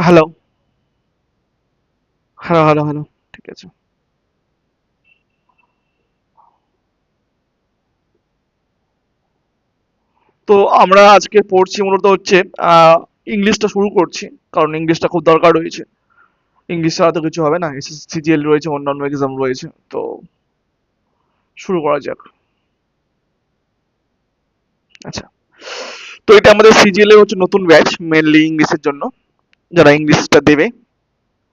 Hello, hello, hello, hello. ঠিক আছে। তো আমরা আজকে পড়ছি মূলত হচ্ছে আহ ইংলিশটা শুরু করছি, কারণ ইংলিশটা খুব দরকার রয়েছে। ইংলিশ ছাড়া তো কিছু হবে না, এসএসসি সিজিএল রয়েছে, অন্যান্য এক্সাম রয়েছে। তো শুরু করা যাক। আচ্ছা, তো এটা আমাদের সিজিএল এর হচ্ছে নতুন ব্যাচ, মেনলি ইংলিশের জন্য, যারা ইংলিশটা দেবে।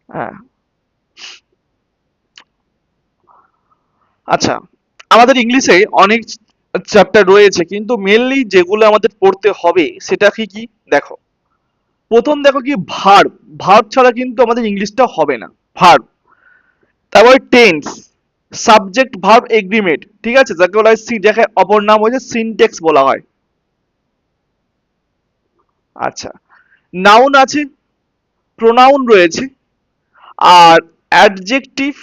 হ্যাঁ। আচ্ছা, আমাদের ইংলিশে অনেক চ্যাপ্টার রয়েছে, কিন্তু মেনলি যেগুলো আমাদের পড়তে হবে সেটা কি কি দেখো। প্রথম দেখো কি ভার্ব। ভার্ব ছাড়া কিন্তু আমাদের ইংলিশটা হবে না। ভার্ব, তারপরে টেন্স, সাবজেক্ট ভার্ব এগ্রিমেন্ট, ঠিক আছে, যাকে বলা হয় যাকে অপর নাম হচ্ছে সিনটেক্স বলা হয়। আচ্ছা, নাউন আছে, প্রোনাউন রয়েছে, আর অ্যাডজেক্টিভ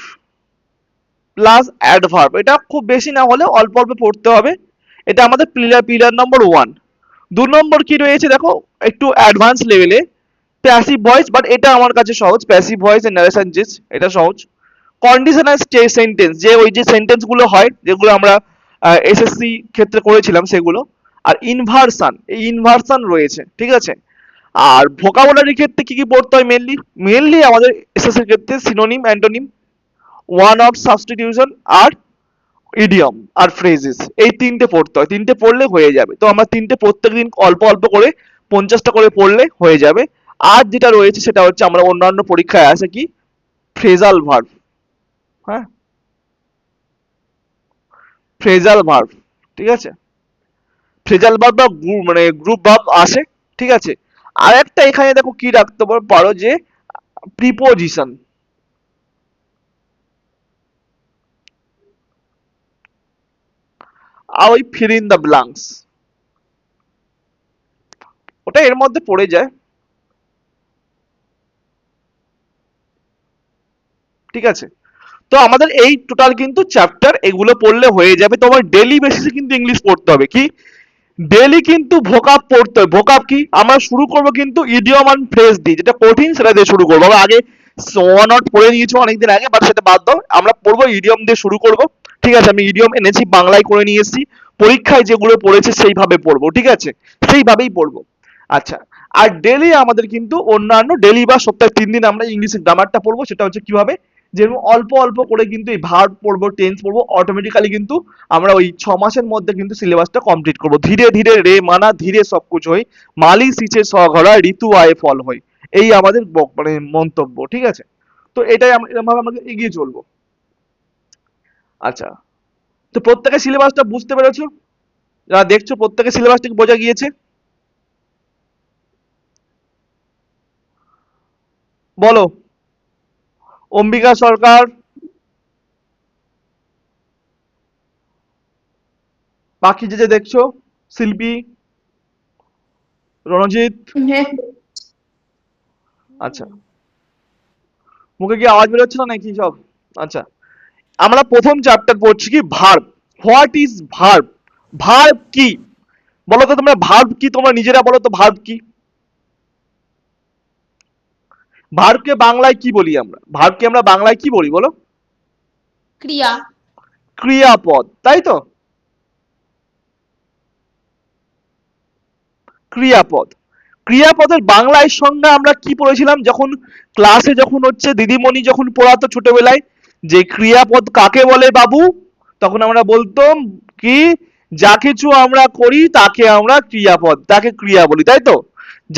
প্লাস অ্যাডভার্ব, এটা খুব বেশি না হলে অল্প অল্প পড়তে হবে। এটা আমাদের পিলার পিলার নম্বর ওয়ান। দু নম্বর কি রয়েছে দেখো, একটু অ্যাডভান্স লেভেলে, প্যাসিভ ভয়েস, বাট এটা আমার কাছে সহজ। প্যাসিভ ভয়েস এন্ড নারেশন জিস, এটা সহজ। কন্ডিশনাল সেন্টেন্স, যে ওই যে সেন্টেন্স গুলো হয় যেগুলো আমরা এসএসসি ক্ষেত্রে করেছিলাম সেগুলো। আর ইনভার্সন, এই ইনভার্সন রয়েছে, ঠিক আছে। আর ভোকাবুলারি ক্ষেত্রে কি কি পড়তে হয় মেনলি, মেনলি আমাদের এসএসসি ক্ষেত্রে synonym, antonym, one of substitution, আর ইডিয়ম আর ফ্রেজেস, এই তিনটে পড়তে হয়। তিনটে পড়লে হয়ে যাবে। তো আমরা তিনটে প্রত্যেকদিন অল্প অল্প করে 50টা করে পড়লে হয়ে যাবে। আর যেটা রয়েছে সেটা হচ্ছে আমরা অন্যান্য পরীক্ষায় আছে কি ফ্রেজাল ভার্ব। হ্যাঁ, ফ্রেজাল ভার্ব, ঠিক আছে। ফ্রেজাল ভার্ব বা মানে গ্রুপ ভার্ব আসে, ঠিক আছে। আর একটা এখানে দেখো কি রাখতে পারো, যে প্রিপোজিশন, আর ওই ফিল ইন দ্য ব্ল্যাঙ্কস, ওটা এর মধ্যে পড়ে যায়, ঠিক আছে। তো আমাদের এই টোটাল কিন্তু চ্যাপ্টার এগুলো পড়লে হয়ে যাবে। তোমার ডেলি বেসিসে কিন্তু ইংলিশ পড়তে হবে, কি ডেলি কিন্তু ভোকাব পড়তে হবে। ভোকাব কি, আমরা শুরু করবো কিন্তু ইডিয়ম অ্যান্ড ফ্রেজ দিয়ে, যেটা কঠিন সেটা দিয়ে শুরু করবো। আমরা আগে ওয়ান নট পড়ে নিয়েছি অনেকদিন আগে, বাট সেটা বাদ দাও, আমরা পড়বো ইডিয়ম দিয়ে শুরু করব, ঠিক আছে। আমি ইডিয়ম এনেছি, বাংলায় করে নিয়ে এসেছি, পরীক্ষায় যেগুলো পড়েছে সেইভাবে পড়বো, ঠিক আছে, সেইভাবেই পড়বো। আচ্ছা, আর ডেলি আমাদের কিন্তু অন্যান্য ডেলি বা সপ্তাহে 3 দিন আমরা ইংলিশের গ্রামারটা পড়বো। সেটা হচ্ছে কিভাবে, যেরকম অল্প অল্প করে কিন্তু এই ভার্ব পড়বো, টেন্স পড়বো, অটোমেটিক্যালি কিন্তু আমরা ওই 6 মাসের মধ্যে কিন্তু সিলেবাসটা কমপ্লিট করবো। ধীরে ধীরে রে মানা ধীরে সবকুছ হই, মালি সিঁচে সঘরা ঋতু আয়ে ফল হই, এই আমাদের মানে মন্তব্য, ঠিক আছে। তো এটাই আমরা এরকমভাবে আমাদের এগিয়ে চলবো। আচ্ছা, তো প্রত্যেকের সিলেবাসটা বুঝতে পেরেছো? যারা দেখছো প্রত্যেকের সিলেবাসটা কি বোঝা গিয়েছে? বলো। অম্বিকা সরকার, বাকি যে যে দেখছো, শিল্পী, রণজিৎ। হ্যাঁ। আচ্ছা, মুখে কি আওয়াজ বেরোচ্ছে না নাকি সব? আচ্ছা, আমরা প্রথম চ্যাপ্টার পড়ছি কি verb. What is verb? Verb কি বলো তো তোমরা, ভার্ব কি তোমরা নিজেরা বলো তো, ভার্ব কি? ভার্বকে বাংলায় কি বলি আমরা? ভার্বকে আমরা বাংলায় কি বলি বলো? ক্রিয়া। ক্রিয়াপদ, তাই তো, ক্রিয়াপদ। ক্রিয়াপদের বাংলায় সংজ্ঞা আমরা কি পড়েছিলাম যখন ক্লাসে, যখন হচ্ছে দিদিমণি যখন পড়াতো ছোটবেলায়, যে ক্রিয়াপদ কাকে বলে বাবু, তখন আমরা বলতাম কি, যা কিছু আমরা করি তাকে আমরা ক্রিয়াপদ, তাকে ক্রিয়া বলি, তাই তো।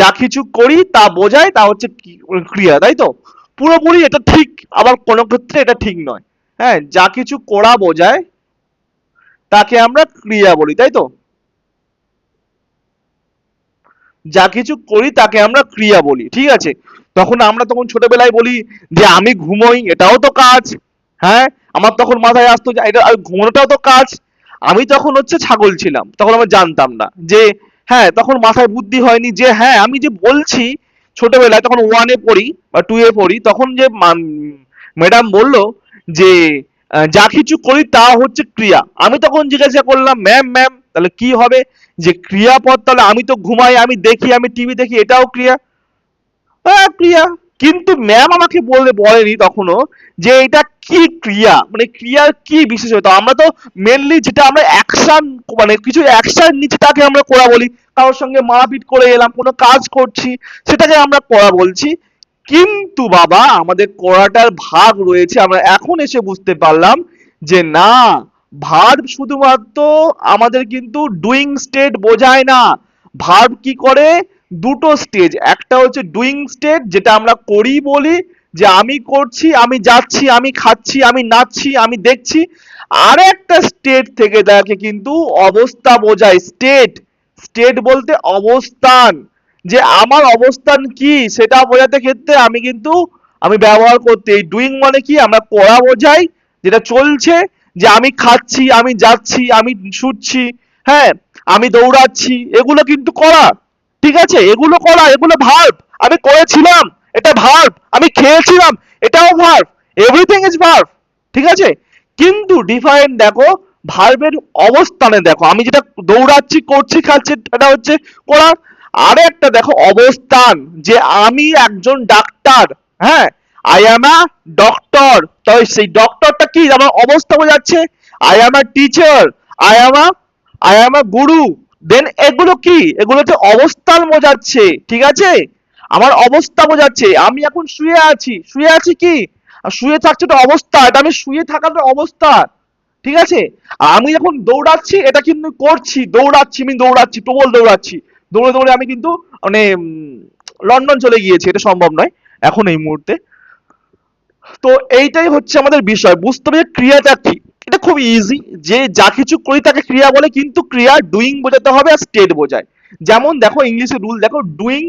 যা কিছু করি তা বোঝায়, তা হচ্ছে ক্রিয়া, তাই তো। পুরোপুরি এটা ঠিক, আবার কোনো ক্ষেত্রে এটা ঠিক নয়। হ্যাঁ, যা কিছু করা বোঝায় তাকে আমরা ক্রিয়া বলি, তাই তো। যা কিছু করি তাকে আমরা ক্রিয়া বলি, ঠিক আছে। তখন আমরা তখন ছোটবেলায় বলি যে আমি ঘুমোই, এটাও তো কাজ। হ্যাঁ, আমার তখন মাথায় আসতো যে এটা ঘুমানোটাও তো কাজ। আমি তখন হচ্ছে ছাগল ছিলাম, তখন আমি জানতাম না যে, হ্যাঁ, তখন মাথায় বুদ্ধি হয়নি যে হ্যাঁ আমি যে বলছি, ছোটবেলায় তখন ওয়ানে পড়ি বা টু এ পড়ি, তখন যে ম্যাডাম বলল যে যা কিছু করি তা হচ্ছে ক্রিয়া, আমি তখন জিজ্ঞাসা করলাম ম্যাম ম্যাম তাহলে কি হবে, যে ক্রিয়াপদ, তাহলে আমি তো ঘুমাই, আমি দেখি, আমি টিভি দেখি, এটাও ক্রিয়া। হ্যাঁ ক্রিয়া। কিন্তু ম্যাম আমাকে বলেনি তখনও যে এটা কি ক্রিয়া, মানে ক্রিয়ার কি বিশেষত। আমরা তো মেনলি যেটা আমরা অ্যাকশন, মানে কিছু অ্যাকশন নিচ্ছি তাকে আমরা করা বলি। কারোর সঙ্গে মারপিট করে এলাম, কোনো কাজ করছি, সেটাকে আমরা করা বলছি। কিন্তু বাবা আমাদের করাটার ভাগ রয়েছে, আমরা এখন এসে বুঝতে পারলাম যে না, ভার্ব শুধুমাত্র আমাদের কিন্তু ডুইং স্টেট বোঝায় না। ভার্ব কি করে, দুটো স্টেজ, একটা হচ্ছে ডুইং স্টেট যেটা আমরা করি বলি, যে আমি করছি, আমি যাচ্ছি, আমি খাচ্ছি, আমি নাচছি, আমি দেখছি। আর একটা স্টেট থেকে দেখে কিন্তু অবস্থা বোঝায়, স্টেট। স্টেট বলতে অবস্থান, যে আমার অবস্থান কি সেটা বোঝাতে ক্ষেত্রে আমি কিন্তু আমি ব্যবহার করতে, এই ডুইং মানে কি, আমরা করা বোঝাই, যেটা চলছে, যে আমি খাচ্ছি, আমি যাচ্ছি, আমি শুচ্ছি, হ্যাঁ, আমি দৌড়াচ্ছি, এগুলো কিন্তু করা। ঠিক আছে, এগুলো করা, এগুলো ভার্ব। আমি করেছিলাম, এটা ভার্ব। আমি খেয়েছিলাম, এটাও ভার্ব। Everything is verb. ঠিক আছে, কিন্তু ডিফারেন্ট দেখো ভার্বের অবস্থানে দেখো, আমি যেটা দৌড়াচ্ছি, করছি, খাচ্ছি, এটা হচ্ছে করা। আরে একটা দেখো অবস্থান, যে আমি একজন ডাক্তার, হ্যাঁ, আই অ্যাম আ ডক্টর। তো সেই ডক্টরটা কি আমার অবস্থা বোঝাচ্ছে। I am a teacher, I am a I am a guru. Then এগুলো কি, এগুলো হচ্ছে অবস্থান বোঝাচ্ছে। ঠিক আছে, আমার অবস্থা বোঝাচ্ছে। আমি এখন শুয়ে আছি, শুয়ে আছি কি, আর শুয়ে থাকছে একটা অবস্থা, এটা আমি শুয়ে থাকার অবস্থা। ঠিক আছে, আর আমি যখন দৌড়াচ্ছি এটা কিন্তু করছি, দৌড়াচ্ছি, আমি দৌড়াচ্ছি, প্রবল দৌড়াচ্ছি, দৌড়ে দৌড়ে আমি কিন্তু মানে লন্ডন চলে গিয়েছি, এটা সম্ভব নয় এখন এই মুহূর্তে। তো এইটাই হচ্ছে আমাদের বিষয়, বুঝতে হবে যে ক্রিয়াটা কি। এটা খুব ইজি, যে যা কিছু করি তাকে ক্রিয়া বলে, কিন্তু ক্রিয়া ডুইং বোঝাতে হবে আর স্টেট বোঝায়। যেমন দেখো ইংলিশে রুল দেখো, ডুইং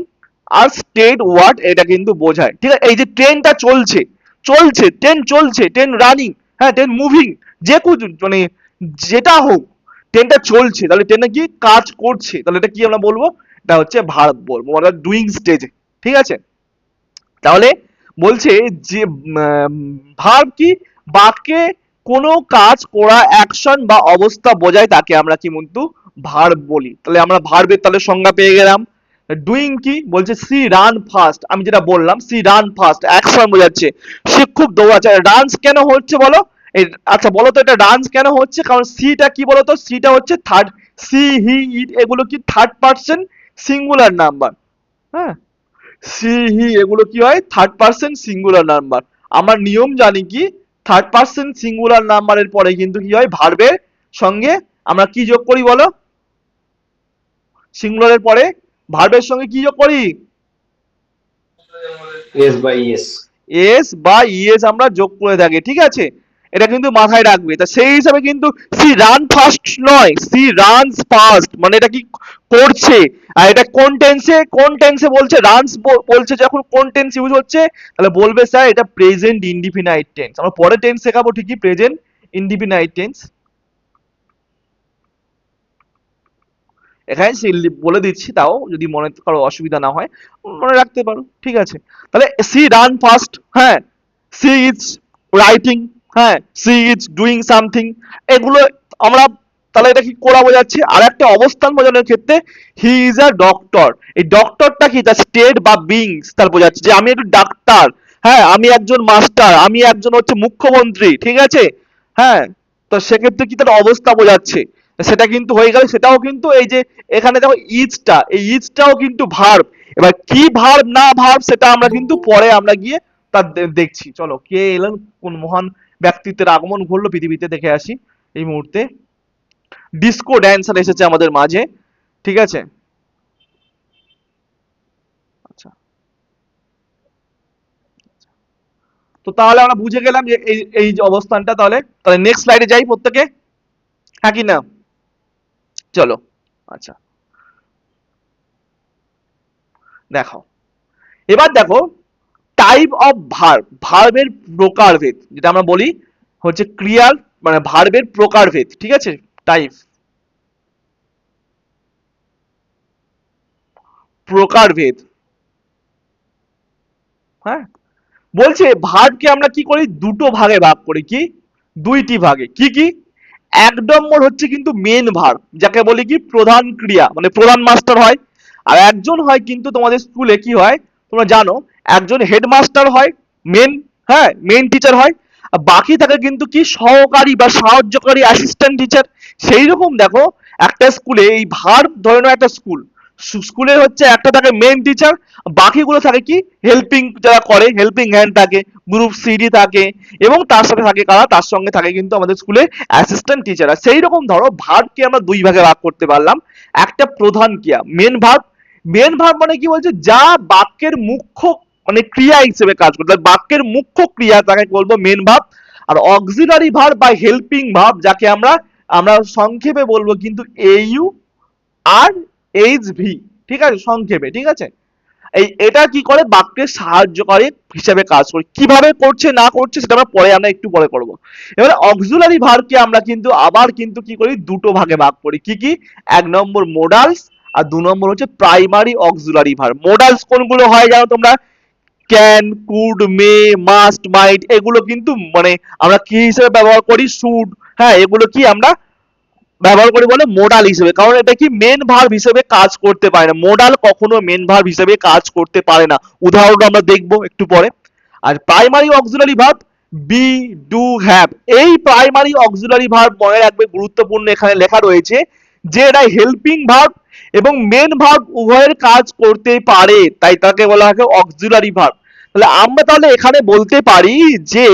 আর স্টেট ওয়ার্ড এটা কিন্তু বোঝায়। ঠিক আছে, এই যে ট্রেনটা চলছে, চলছে, ট্রেন চলছে, ট্রেন রানিং, হ্যাঁ, ট্রেন মুভিং, যে মানে যেটা হোক, ট্রেনটা চলছে, তাহলে ট্রেনে কি কাজ করছে, তাহলে এটা কি আমরা বলবো, এটা হচ্ছে ভার্ব বলবো, অর্থাৎ ডুইং স্টেজে। ঠিক আছে, তাহলে বলছে যে ভার্ব কি, বাক্যে কোনো কাজ করা, অ্যাকশন বা অবস্থা বোঝায়, তাকে আমরা কি কিন্তু ভার্ব বলি। তাহলে আমরা ভার্বের তাহলে সংজ্ঞা পেয়ে গেলাম। ডুইং কি বলছে, সি রান ফাস্ট, আমি যেটা বললাম সি রান ফাস্ট, অ্যাকশন বোঝাচ্ছে, সে খুব দৌড়াচ্ছে। ডান্স কেন হচ্ছে বলো, এই আচ্ছা বলো তো এটা ডান্স কেন হচ্ছে, কারণ সিটা কি বলো তো, সিটা হচ্ছে থার্ড, সি হি ইট এগুলো কি থার্ড পার্সন সিঙ্গুলার নাম্বার। হ্যাঁ, সি হি এগুলো কি হয়, থার্ড পার্সন সিঙ্গুলার নাম্বার। আমার নিয়ম জানি কি, থার্ড পার্সন সিঙ্গুলার নাম্বারের পরে কিন্তু কি হয়, ভার্বের সঙ্গে আমরা কি যোগ করি বলো, সিঙ্গুলারের পরে ভার্বের সঙ্গে কি যোগ করি, Yes by yes. এস বা ইএস আমরা যোগ করে থাকি। ঠিক আছে, এটা কিন্তু মাথায় রাখবে। তা সেই হিসাবে কিন্তু সি রান ফাস্ট নয়, সি রানস ফাস্ট, মানে এটা কি করছে। আর এটা কোন টেন্সে, কোন টেন্সে বলছে, রানস বলছে, যখন কোন টেন্স ইউজ হচ্ছে, তাহলে বলবে স্যার এটা প্রেজেন্ট ইনডিফিনাইট টেন্স। আমরা পরে টেন্স শেখাবো ঠিকই, প্রেজেন্ট ইনডিফিনাইট টেন্স। এখানে বলে দিচ্ছি, তাও যদি মনে কারো অসুবিধা না হয় মনে রাখতে পারো। ঠিক আছে, তাহলে সি রান ফাস্ট, হ্যাঁ, সি ইজ রাইটিং, হ্যাঁ, সি ইজ ডুইং সামথিং, এগুলো আমরা, তাহলে এটা কি করা বোঝাচ্ছে। আর একটা অবস্থান বোঝানোর ক্ষেত্রে হি ইজ আ ডক্টর, এই ডক্টরটা কি, তার স্টেট বা বিংস তার বোঝাচ্ছে, যে আমি একটু ডাক্তার, হ্যাঁ, আমি একজন মাস্টার, আমি একজন হচ্ছে মুখ্যমন্ত্রী। ঠিক আছে, হ্যাঁ, তো সেক্ষেত্রে কি তার অবস্থা বোঝাচ্ছে, সেটা কিন্তু হয়ে গেল। সেটাও কিন্তু এই যে এখানে দেখো ইজটা, এই ইজটাও কিন্তু ভার্ব। এবার কি ভার্ব না ভার্ব সেটা আমরা কিন্তু পরে আমরা গিয়ে তার দেখছি। চলো, কে এলেন, কোন মহান ব্যক্তিত্বের আগমন ঘটলো পৃথিবীতে, দেখে আসি এই মুহূর্তে। ডিস্কো ড্যান্সার এসেছে আমাদের মাঝে। ঠিক আছে, আচ্ছা, তো তাহলে আমরা বুঝে গেলাম যে এই এই যে অবস্থানটা। তাহলে তাহলে নেক্সট স্লাইডে যাই প্রত্যেকে, হ্যাঁ কি না, চলো। আচ্ছা, দেখো, এবার দেখো টাইপ অফ ভার্ব, ভার্বের প্রকারভেদ, যেটা আমরা বলি হচ্ছে ক্রিয়ার, মানে ভার্বের প্রকারভেদ। ঠিক আছে, টাইপ, প্রকারভেদ, হ্যাঁ, বলছে ভার্বকে আমরা কি করি, দুটো ভাগে ভাগ করি, কি দুইটি ভাগে, কি কি, এক নম্বর হচ্ছে কিন্তু মেন ভার্ব, যাকে বলি কি প্রধান ক্রিয়া, মানে প্রধান মাস্টার হয়। আর একজন হয় কিন্তু তোমাদের স্কুলে কি হয়, তোমরা জানো একজন হেডমাস্টার হয়, মেন, হ্যাঁ মেন টিচার হয়, আর বাকি থাকে কিন্তু কি সহকারী বা সাহায্যকারী অ্যাসিস্ট্যান্ট টিচার। সেই রকম দেখো একটা স্কুলে এই ভার্ব ধরে নাও একটা স্কুল, স্কুলে হচ্ছে একটা থাকে মেন টিচার, বাকিগুলো থাকে কি হেল্পিং, যারা করে হেল্পিং হ্যান্ড থাকে, গ্রুপ সিডি থাকে, এবং তার সাথে থাকে কারা, তার সঙ্গে থাকে কিন্তু আমাদের স্কুলে অ্যাসিস্ট্যান্ট টিচার। সেই রকম ধরো ভার্বকে আমরা দুই ভাগে ভাগ করতে পারলাম। একটা প্রধান ক্রিয়া মেন ভার্ব, মেন ভার্ব মানে কি বলছে, যা বাক্যের মুখ্য মানে ক্রিয়া হিসেবে কাজ করতে, বাক্যের মুখ্য ক্রিয়া তাকে বলবো মেন ভার্ব। আর অক্সিলারি ভার্ব বা হেল্পিং ভার্ব যাকে আমরা আমরা সংক্ষেপে বলবো কিন্তু এইউ আর এইচ ভি, ঠিক আছে সংক্ষেপে, ঠিক আছে। এই এটা কি করে, বাক্যের সাহায্যকারী হিসেবে কাজ করে, কিভাবে করছে না করছে সেটা আমরা পরে, আমরা একটু পরে করব। এবার অক্সিলারি ভার্বকে আমরা কিন্তু আবার কিন্তু কি করি, দুটো ভাগে ভাগ করি, কি কি, এক নম্বর মোডালস আর দু নম্বর হচ্ছে প্রাইমারি অক্সিলারি ভার্ব। মোডালস কোনগুলো হয় জানো তোমরা, ক্যান, কুড, মে, মাস্ট, মাইট, এগুলো কিন্তু মানে আমরা কি হিসেবে ব্যবহার করি, শুড, হ্যাঁ এগুলো কি আমরা ব্যবহার করি বলে মোডাল হিসেবে, কারণ এটা কি মেন ভার্ব হিসেবে কাজ করতে পারে না, মোডাল কখনো মেন ভার্ব হিসেবে কাজ করতে পারে না, উদাহরণ আমরা দেখবো একটু পরে। আর primary auxiliary verb be, do, have, এই প্রাইমারি অক্সিলারি ভার্ব মনে রাখবে, গুরুত্বপূর্ণ এখানে লেখা রয়েছে যে এটা হেল্পিং ভার্ব এবং মেন ভার্ব উভয়ের কাজ করতে পারে, তাই তাকে বলা হয় অক্সিলারি ভার্ব। তাহলে আমরা তাহলে এখানে বলতে পারি যে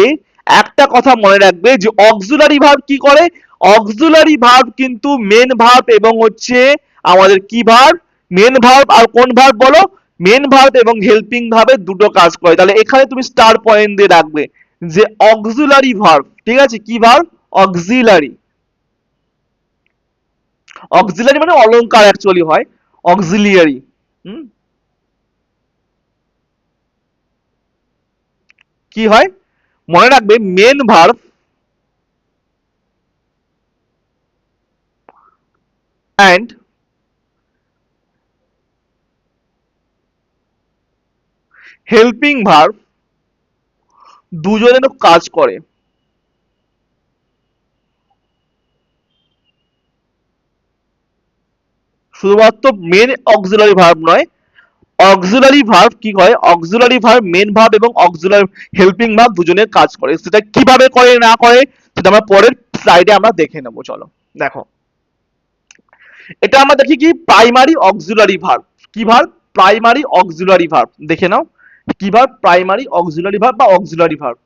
একটা কথা মনে রাখবে যে অক্সিলারি ভার্ব কি করে, অক্সিলারি ভার্ব কিন্তু মেন ভার্ব এবং হচ্ছে আমাদের কি ভার্ব, মেন ভার্ব আর কোন ভার্ব বলো, মেন ভার্ব এবং হেল্পিং ভার্বের দুটো কাজ করে। তাহলে এখানে তুমি স্টার পয়েন্ট দিয়ে রাখবে যে অক্সিলারি ভার্ব, ঠিক আছে, কি ভার্ব, অক্সিলারি, অক্সিলারি মানে অলংকার অ্যাকচুয়ালি হয়, অক্সিলিয়ারি। হুম, কি হয় মনে রাখবে, main verb and helping verb দুজনের কাজ করে, শুধুমাত্র মেন অক্সিলারি ভার্ব নয়, অক্সিলারি ভার্ব কি হয়, অক্সিলারি ভার্ব মেন ভার্ব এবং অক্সিলারি হেল্পিং ভার্ব দুজনের কাজ করে, সেটা কিভাবে করে না করে সেটা আমরা পরের স্লাইডে আমরা দেখে নেবো। চলো দেখো, এটা আমরা দেখি কি প্রাইমারি অক্সিলারি ভার্ব, কি ভার্ব, প্রাইমারি অক্সিলারি ভার্ব, দেখে নাও কি ভার্ব, প্রাইমারি অক্সিলারি ভার্ব বা অক্সিলারি ভার্ব।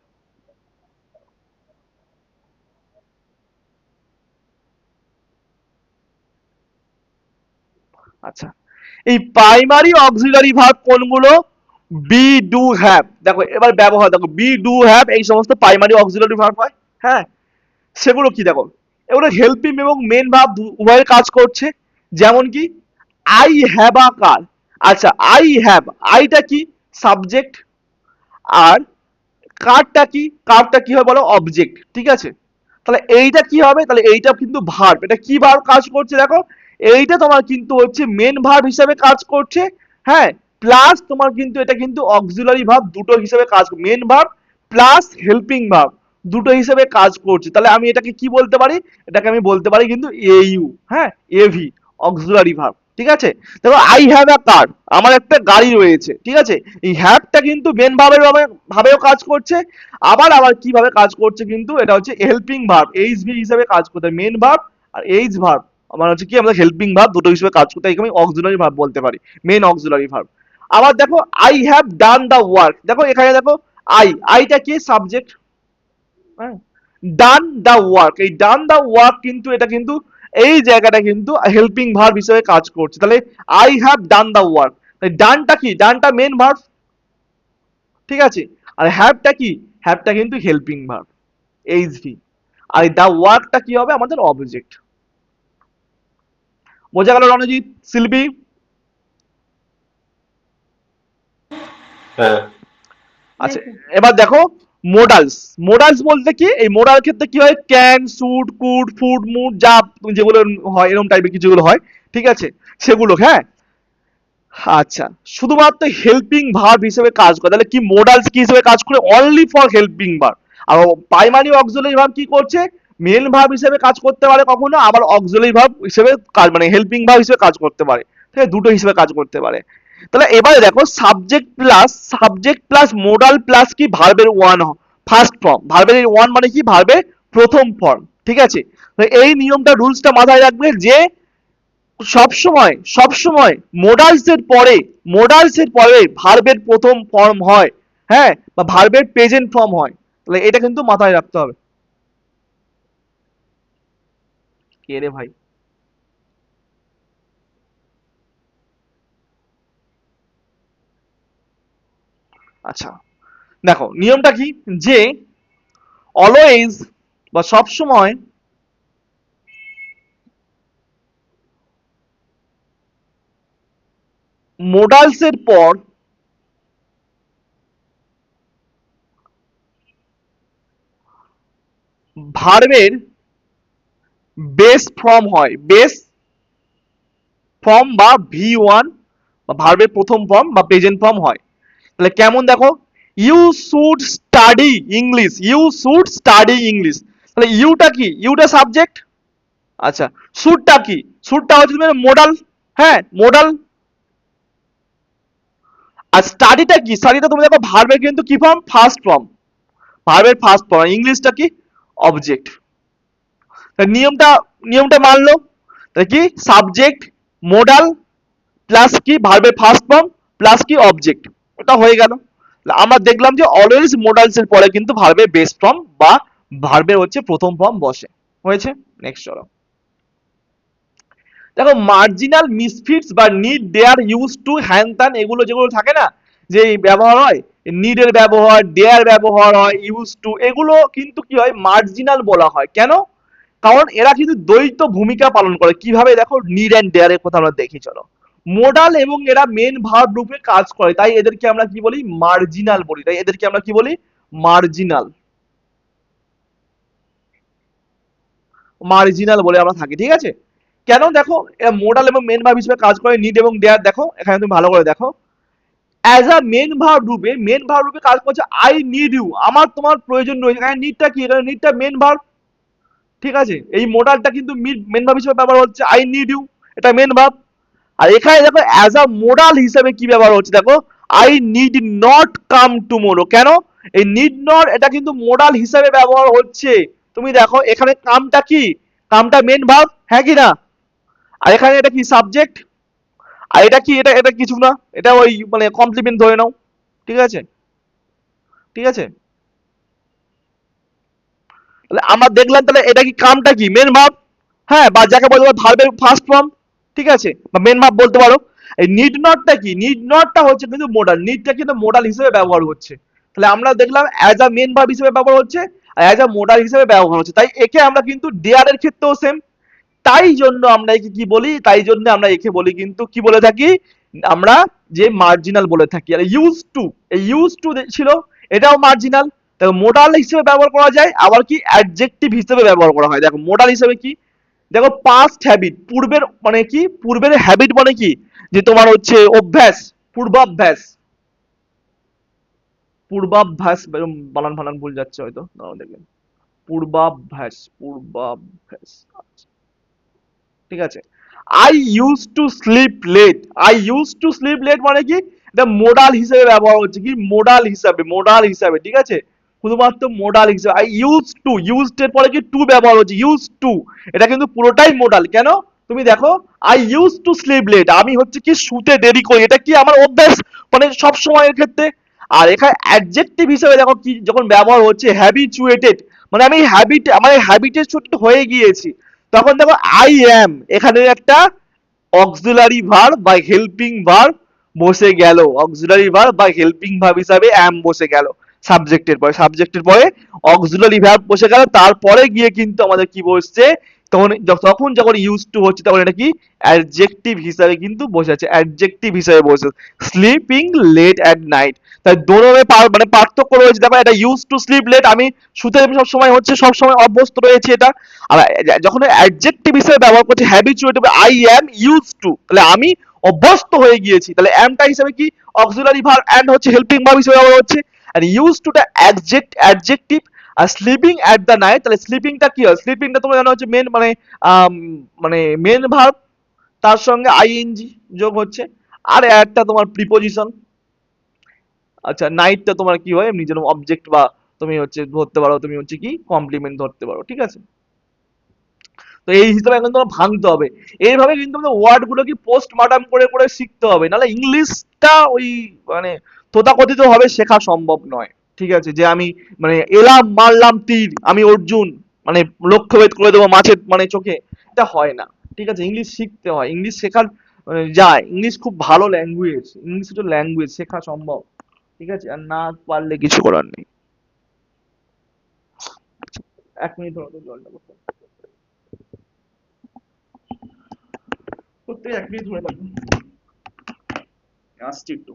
আচ্ছা, এই প্রাইমারি অক্সিলারি ভার্ব কোনগুলো, বি, ডু, হ্যাভ, দেখো এবার ব্যবহার দেখো, বি, ডু, হ্যাভ এই সমস্ত প্রাইমারি অক্সিলারি ভার্ব হয়, হ্যাঁ সেগুলো কি দেখো, এগুলো হেল্পিং এবং মেন ভার্ব উভয়ের কাজ করছে। যেমন কি আই হ্যাভ আ কার, আচ্ছা আই হ্যাভ, আইটা কি সাবজেক্ট, আর কারটা কি, কারটা কি হয় বলো, অবজেক্ট, ঠিক আছে। তাহলে এইটা কি হবে, তাহলে এইটা কিন্তু ভার্ব, এটা কি ভার্ব কাজ করছে দেখো, এইটা তোমার কিন্তু হচ্ছে মেন ভার্ব হিসেবে কাজ করছে, হ্যাঁ প্লাস তোমার কিন্তু এটা কিন্তু অক্সিলারি ভার্ব দুটো হিসেবে কাজ, main verb plus helping verb দুটো হিসেবে কাজ করছে। তাহলে আমি এটাকে কি বলতে পারি, এটাকে আমি বলতে পারি কিন্তু এইউ, হ্যাঁ এভি, অক্সিলারি ভার্ব, ঠিক আছে। দেখো আই হ্যাভ আ কার, আমার একটা গাড়ি রয়েছে, ঠিক আছে, এই হ্যাভটা কিন্তু মেন ভার্বের ভাবেও কাজ করছে, আবার আবার কিভাবে কাজ করছে কিন্তু এটা হচ্ছে হেল্পিং ভার্ব, এইচ ভি হিসেবে কাজ করতে, মেন ভার্ব আর এইচ ভার্ব আমার হচ্ছে কি, আমাদের হেল্পিং ভার্ব দুটো হিসেবে কাজ করতে, এখানে অক্সিলারি ভার্ব বলতে পারি, মেন অক্সিলারি ভার্ব। আবার দেখো I have done the work, দেখো এখানে দেখো আইটা কি সাবজেক্ট, হ্যাঁ ডান দা ওয়ার্ক, এই ডান দা ওয়ার্ক কিন্তু এটা কিন্তু এই জায়গাটা কিন্তু হেল্পিং ভার্ব হিসেবে কাজ করছে। তাহলে I have done the work, ডানটা কি, ডানটা মেন ভার্ব, ঠিক আছে, আর হ্যাভটা কি, হ্যাভটা কিন্তু হেল্পিং ভার্ব এইচভি, আর দা ওয়ার্কটা কি হবে আমাদের অবজেক্ট। বোঝা গেল রণজিৎ, শিল্পী? হ্যাঁ। আচ্ছা, এবার দেখো মোডালস, মোডালস বলতে কি, এই মোডাল ক্ষেত্রে কি হয়, can, should, could, food, mood, যা যেগুলো হয় এরকম টাইপের কিছুগুলো হয়, ঠিক আছে সেগুলো, হ্যাঁ আচ্ছা শুধুমাত্র হেল্পিং ভার্ব হিসেবে কাজ করে, তাহলে কি মোডালস কি হিসেবে কাজ করে, অনলি ফর হেল্পিং ভার্ব। আর প্রাইমারি অক্সিলারি ভার্ব কি করছে, মেন ভার্ব হিসেবে কাজ করতে পারে কখনো, আবার অক্সিলারি ভার্ব হিসেবে কাজ মানে হেল্পিং ভার্ব হিসেবে কাজ করতে পারে, ঠিক আছে দুটো হিসেবে কাজ করতে পারে। তাহলে এবারে দেখো সাবজেক্ট প্লাস মোডাল প্লাস কি ভার্বের ওয়ান ফার্স্ট ফর্ম, ভার্বের ওয়ান মানে কি ভার্বের প্রথম ফর্ম, ঠিক আছে। তো এই নিয়মটা রুলসটা মাথায় রাখবে যে সবসময় মোডালস এর পরে ভার্বের প্রথম ফর্ম হয়, হ্যাঁ, বা ভার্বের প্রেজেন্ট ফর্ম হয়। তাহলে এটা কিন্তু মাথায় রাখতে হবে। কে রে ভাই? আচ্ছা, দেখো নিয়মটা কি, যে অলওয়েজ বা সবসময় মোডালস এর পর ভার্বের বেস ফর্ম হয়, বেস ফর্ম বা ভি ওয়ান, বা ভার্বের প্রথম ফর্ম বা প্রেজেন্ট ফর্ম হয়। তাহলে কেমন দেখো, you should study English, you should study English. তাহলে ইউটা কি, ইউটা সাবজেক্ট। আচ্ছা, শুডটা কি, শুডটা হচ্ছে তোমার মোডাল, হ্যাঁ মোডাল। আর স্টাডিটা কি, স্টাডিটা তুমি দেখো ভার্বের কিন্তু কি ফর্ম, ফার্স্ট ফর্ম, ভার্বের ফার্স্ট ফর্ম। ইংলিশটা কি, অবজেক্ট। নিয়মটা নিয়মটা মানলো, তাহলে কি সাবজেক্ট মোডাল প্লাস কি ভার্বের ফার্স্ট ফর্ম প্লাস কি অবজেক্ট, ওটা হয়ে গেল। আমরা দেখলাম যে অলওয়েজ মোডালস এর পরে কিন্তু ভার্বের বেস ফর্ম বা ভার্বের হচ্ছে প্রথম ফর্ম বসে। হয়েছে, নেক্সট চলো। দেখো মার্জিনাল মিসফিটস বা নিড দেয়ার ইউজ টু হ্যান ত্যান, এগুলো যেগুলো থাকে না, যে এই ব্যবহার হয়, নিডের ব্যবহার, দেয়ার ব্যবহার হয়, ইউজ টু, এগুলো কিন্তু কি হয় মার্জিনাল বলা হয়। কেন? কারণ এরা কিন্তু দ্বৈত ভূমিকা পালন করে। কিভাবে দেখো, নিড অ্যান্ড ডেয়ার এর কথা আমরা দেখি চলো। মোডাল এবং এরা মেন ভার্ব রূপে কাজ করে, তাই এদেরকে আমরা কি বলি, মার্জিনাল বলি। তাই এদেরকে আমরা কি বলি, মার্জিনাল, মার্জিনাল বলে আমরা থাকি, ঠিক আছে। কেন দেখো, এরা মোডাল এবং মেন ভার্ব হিসেবে কাজ করে, নিড এবং ডেয়ার। দেখো এখানে তুমি ভালো করে দেখো, অ্যাজ আ মেন ভার্ব রূপে কাজ করছে আই নিড ইউ, আমার তোমার প্রয়োজন রয়েছে। এখানে নিডটা কি, এখানে নিডটা মেন ভার্ব, ঠিক আছে। এই মোডালটা কিন্তু মেন ভার্ব হিসেবে ব্যবহার হচ্ছে, আই নিড ইউ, এটা মেন ভার্ব। আর এখানে দেখো অ্যাজ আ মোডাল হিসেবে কি ব্যবহার হচ্ছে, দেখো I need not come tomorrow. কেন? এই নিড নট এটা কিন্তু মোডাল হিসেবে ব্যবহার হচ্ছে। তুমি দেখো এখানে কামটা কি, কামটা মেন ভার্ব, হ্যাঁ কি না? আর এখানে এটা কি, সাবজেক্ট। আর এটা কি, এটা এটা কিছু না, এটা ওই মানে কমপ্লিমেন্ট ধরে নাও, ঠিক আছে, ঠিক আছে। তাহলে আমরা দেখলাম, তাহলে এটা কি, কামটা কি মেন ভার্ব, হ্যাঁ, বা যাকে বলতে পারো ভার্বের ফার্স্ট ফর্ম, ঠিক আছে, বা মেন ভার্ব বলতে পারো। এই নিড নটটা কি, নিড নটটা হচ্ছে কিন্তু মোডাল, নিডটা কিন্তু মোডাল হিসেবে ব্যবহার হচ্ছে। তাহলে আমরা দেখলাম অ্যাজ আ মেন ভার্ব হিসেবে ব্যবহার হচ্ছে, আর অ্যাজ আ মোডাল হিসেবে ব্যবহার হচ্ছে। তাই একে আমরা কিন্তু ডেয়ার এর ক্ষেত্রেও সেম। তাই জন্য আমরা একে কি বলি, তাই জন্য আমরা একে বলি কিন্তু কি বলে থাকি, আমরা যে মার্জিনাল বলে থাকি। আর ইউজ টু, এই ইউজ টু ছিল, এটাও মার্জিনাল। দেখো মোডাল হিসেবে ব্যবহার করা যায়, আবার কি অ্যাডজেক্টিভ হিসেবে ব্যবহার করা হয়। দেখো মোডাল হিসেবে কি, দেখো পাস্ট হ্যাবিট, পূর্বের মানে কি, পূর্বের হ্যাবিট মানে কি, যে তোমার হচ্ছে অভ্যাস, পূর্বাভ্যাস, পূর্বাভ্যাস, বানান ফানান ভুল যাচ্ছে হয়তো, দাঁড়াও দেখবেন, পূর্বাভ্যাস, পূর্বাভ্যাস, ঠিক আছে। I use to sleep late, I use to sleep late মানে কি, এটা মোডাল হিসেবে ব্যবহার হচ্ছে, কি মোডাল হিসাবে, মোডাল হিসাবে, ঠিক আছে, শুধুমাত্র মোডাল হিসেবে। আই ইউজ টু, ইউজড এর পরে কি টু ব্যবহার হচ্ছে, ইউজ টু, এটা কিন্তু পুরোটাই মোডাল। কেন? তুমি দেখো I use to sleep late, আমি হচ্ছে কি শুতে দেরি করি, এটা কি আমার অভ্যাস, মানে সব সময়ের ক্ষেত্রে। আর এখানে অ্যাডজেক্টিভ হিসেবে দেখো কি যখন ব্যবহার হচ্ছে, হ্যাবিচুয়েটেড, মানে আমি হ্যাবিট, আমার হ্যাবিটের হয়ে গিয়েছি। তখন দেখো আই অ্যাম, এখানে একটা অক্সিলারি ভার্ব বা হেল্পিং ভার্ব বসে গেল, অক্সিলারি ভার্ব বা হেল্পিং ভার্ব হিসাবে অ্যাম বসে গেল সাবজেক্টের পরে, সাবজেক্টের পরে অক্সিলারি ভার্ব বসে গেল, তারপরে গিয়ে কিন্তু আমাদের কি বসছে, তখন তখন যখন ইউজ টু হচ্ছে তখন এটা কি অ্যাডজেক্টিভ হিসাবে কিন্তু বসে আছে, অ্যাডজেক্টিভ হিসাবে বসে, স্লিপিং লেট অ্যাট নাইট। তাই দোনোরে মানে পার্থক্য রয়েছে। দেখো এটা ইউজ টু স্লিপ লেট, আমি শুতে সব সময় হচ্ছে, সব সময় অভ্যস্ত রয়েছে এটা। আর যখন অ্যাডজেক্টিভ হিসেবে ব্যবহার করছি habituated, I am use to, তাহলে আমি অভ্যস্ত হয়ে গিয়েছি। তাহলে অ্যামটা হিসেবে কি অক্সিলারি ভার্ব, এন্ড হচ্ছে হেল্পিং ভার্ব হিসেবে ব্যবহার হচ্ছে। আর ইউজ টুটা অ্যাডজেক্টিভ। আর স্লিপিং অ্যাট দ্য নাইট, তাহলে স্লিপিংটা কি হয়, স্লিপিংটা তোমরা জানো হচ্ছে মেন মানে মানে মেন ভার্ব, তার সঙ্গে আইএনজি যোগ হচ্ছে। আর অ্যাডটা তোমার প্রিপোজিশন। আচ্ছা, নাইটটা তোমার কি হয়, এমনি যেরকম অবজেক্ট, বা তুমি হচ্ছে ধরতে পারো, তুমি হচ্ছে কি কমপ্লিমেন্ট ধরতে পারো, ঠিক আছে। তো এই হিসেবে এখন তোমার ভাঙতে হবে। এইভাবে কিন্তু আমাদের ওয়ার্ড গুলো কি পোস্টমর্টম করে করে শিখতে হবে, নাহলে ইংলিশটা ওই মানে তথাকথিত ভাবে শেখা সম্ভব নয়। ঠিক আছে, যে আমি মানে এলাম মারলাম তীর আমি অর্জুন, মানে লক্ষ্যভেদ করে দেবো মাছের মানে চোখে, এটা হয় না। ঠিক আছে, ইংলিশ শিখতে হয়, ইংলিশ শেখার যায়, ইংলিশ খুব ভালো ল্যাঙ্গুয়েজ, ইংলিশ হচ্ছে ল্যাঙ্গুয়েজ, শেখা সম্ভব। ঠিক আছে, আর না পারলে কিছু করার নেই। 1 মিনিট ধরো তো, জলটা করতে করতে 1 মিনিট ধরে থাকবে, আসছি একটু।